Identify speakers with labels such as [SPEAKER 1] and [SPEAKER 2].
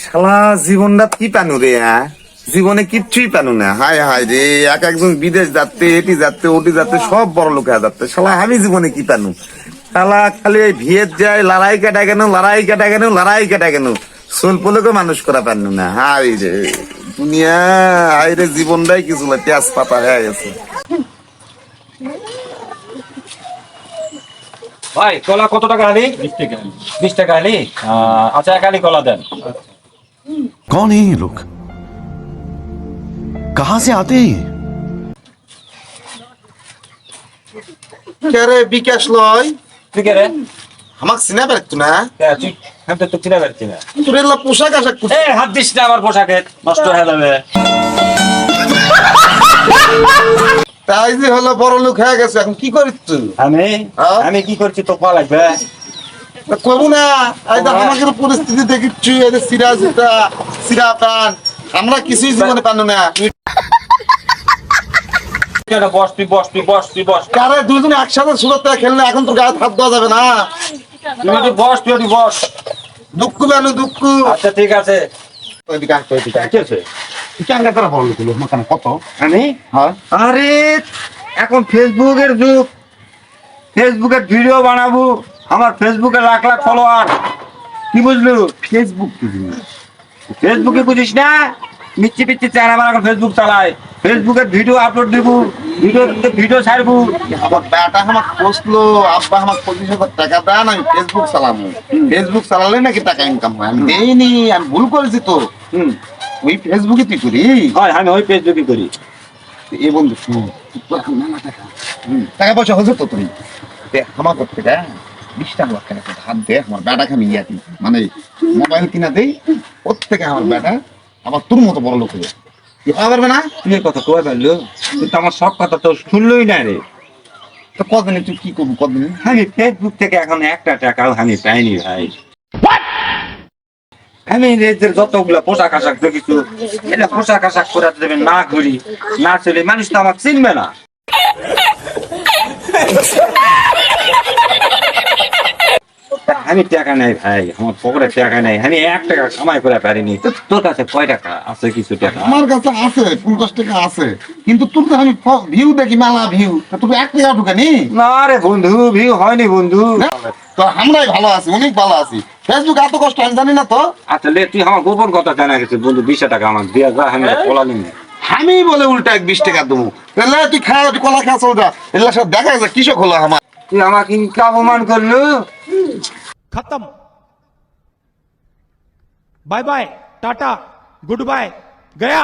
[SPEAKER 1] শালা জীবনটা কি পানু রে? জীবনে কিচ্ছুই পানু না। হায় হায় রে, এক একজন বিদেশ যাচ্ছে, এটি যাচ্ছে, ওটি যাচ্ছে, সব বড় লোক হয়ে যাচ্ছে। শালা আমি জীবনে কি পানু? শালা খালি এই ভিয়েত যায়, লড়াই কাটা কেন, লড়াই কাটা কেন, লড়াই কাটা কেন, সোলপোলকে মানুষ করা পারনু না। হায় রে দুনিয়া, হায় রে জীবনটাই কিছু না, পেঁয়াজ পাতা হয়ে গেছে।
[SPEAKER 2] ভাই কলা কত টাকা আলি? 20 টাকা। 20 টাকা আলি? আচ্ছা, এক আলি কলা দেন।
[SPEAKER 3] कौन है ये लोग? कहां से आते हैं ये?
[SPEAKER 1] কে রে বিকাশ লয়?
[SPEAKER 2] তুই কে রে?
[SPEAKER 1] আমাকে চিনা পারতো না?
[SPEAKER 2] তুই আমি তো চিনা পারছি না।
[SPEAKER 1] তোর এলা পোশাক আশাক
[SPEAKER 2] এ হাত দিস না আমার পোশাকে, নষ্ট হয়ে যাবে।
[SPEAKER 1] তাই যে হলো বড় লোক হয়ে গেছে, এখন কি করিস তুই?
[SPEAKER 2] আমি
[SPEAKER 1] হ্যাঁ?
[SPEAKER 2] আমি কি করছি তো পা লাগবে?
[SPEAKER 1] করবো না। এই দেখ আমাদের পরিস্থিতি দেখিচ্ছি, এই যে সিরা জুতা, সিরা প্যান, আমরা কিছুই জীবনে পানো না।
[SPEAKER 2] বস তুই বস, তুই বস, তুই বস।
[SPEAKER 1] কারে দুজনে একসাথে সুরতে খেললে এখন তো গায়ে হাত দেওয়া যাবে না।
[SPEAKER 2] তুই একটু বস, তুই একটু বস।
[SPEAKER 1] দুঃখ বেনু দুঃখ।
[SPEAKER 2] আচ্ছা ঠিক আছে।
[SPEAKER 1] ওইদিকে আসতে, ওইদিকে আসতে।
[SPEAKER 2] ঠিক আছে।
[SPEAKER 1] তুই কেন করে বড় লোক হলো? মাখানে কত?
[SPEAKER 2] আমি
[SPEAKER 1] হ্যাঁ
[SPEAKER 2] আরে এখন ফেসবুকের যুগ, ফেসবুকে ভিডিও বানাবো, আমার ফেসবুকে লাখ লাখ ফলোয়ার। কি বুঝলু?
[SPEAKER 1] ফেসবুক কি জিনিস?
[SPEAKER 2] ফেসবুকে বুঝিস না? মিচ্ছি পিচ্ছি চেহারা বানা ফেসবুক চালায়, ফেসবুকে ভিডিও আপলোড দিব, ভিডিও ছাড়বো।
[SPEAKER 1] আমার বেটা আমার বসলো, আব্বা আমার 25,000 টাকা দেন, আমি ফেসবুক চালাবো। ফেসবুক চালালে নাকি টাকা ইনকাম হয়? আমি দেইনি, আমি ভুল করেছি তো। ওই ফেসবুকে তুই করি?
[SPEAKER 2] হয় আমি ওই ফেসবুকে করি।
[SPEAKER 1] এ বন্ধু শুন, মেলা টাকা, টাকা পয়সা হচ্ছে তো তুমি আমার করতে গা 20 টাকা ধার দে, আমার বেটাকে আমি ইয়া দিই, মানে মোবাইল কিনা দেই, ওর থেকে আমার বেটা আবার তোর মতো বড় লোক হয়ে কি হওয়া পারবে না?
[SPEAKER 2] তুই এই কথা কয়ে পারলো? তুই তো আমার সব কথা তো শুনলই না রে।
[SPEAKER 1] তো কদিনে তুই কি করবি কদিনে?
[SPEAKER 2] আমি ফেসবুক থেকে এখন একটা টাকাও আমি পাইনি ভাই। আমি এদের যতগুলা পোশাক আশাক দেখিস, এটা পোশাক আশাক করে দেবে না, ঘুরি না চলে, মানুষ তো আমাকে চিনবে না। আমি টাকা নাই ভাই, আমার পকেটে টাকা নাই, আমি 1 টাকা কামাই করে পারিনি। তোর কাছে কয় টাকা আছে? কিছু টাকা
[SPEAKER 1] আমার কাছে আছে, 50 টাকা আছে, কিন্তু তোর তো আমি ভিউ দেখি, মেলা ভিউ, তোর 1 টাকা ঢুকেনি।
[SPEAKER 2] না রে বন্ধু, ভিউ হয়নি বন্ধু।
[SPEAKER 1] তো আমরাই ভালো আছি, অনেক ভালো আছি। ফেসবুক এত কষ্ট আমি জানি না তো।
[SPEAKER 2] আচ্ছা লে, তুই আমার গোপন কথা জানা গেছে বন্ধু, 20 টাকা আমার দিয়া যা, আমি বলা নিই।
[SPEAKER 1] আমি বলে উল্টা 20 টাকা দেবো, তাহলে তুই খাওয়া, তুই কলা খাওয়া চলটা, এগুলা সব দেখা যায় কৃষক হলো আমার।
[SPEAKER 2] তুই আমাকে অপমান করলু।
[SPEAKER 4] खत्म। Bye bye, tata, goodbye, गया।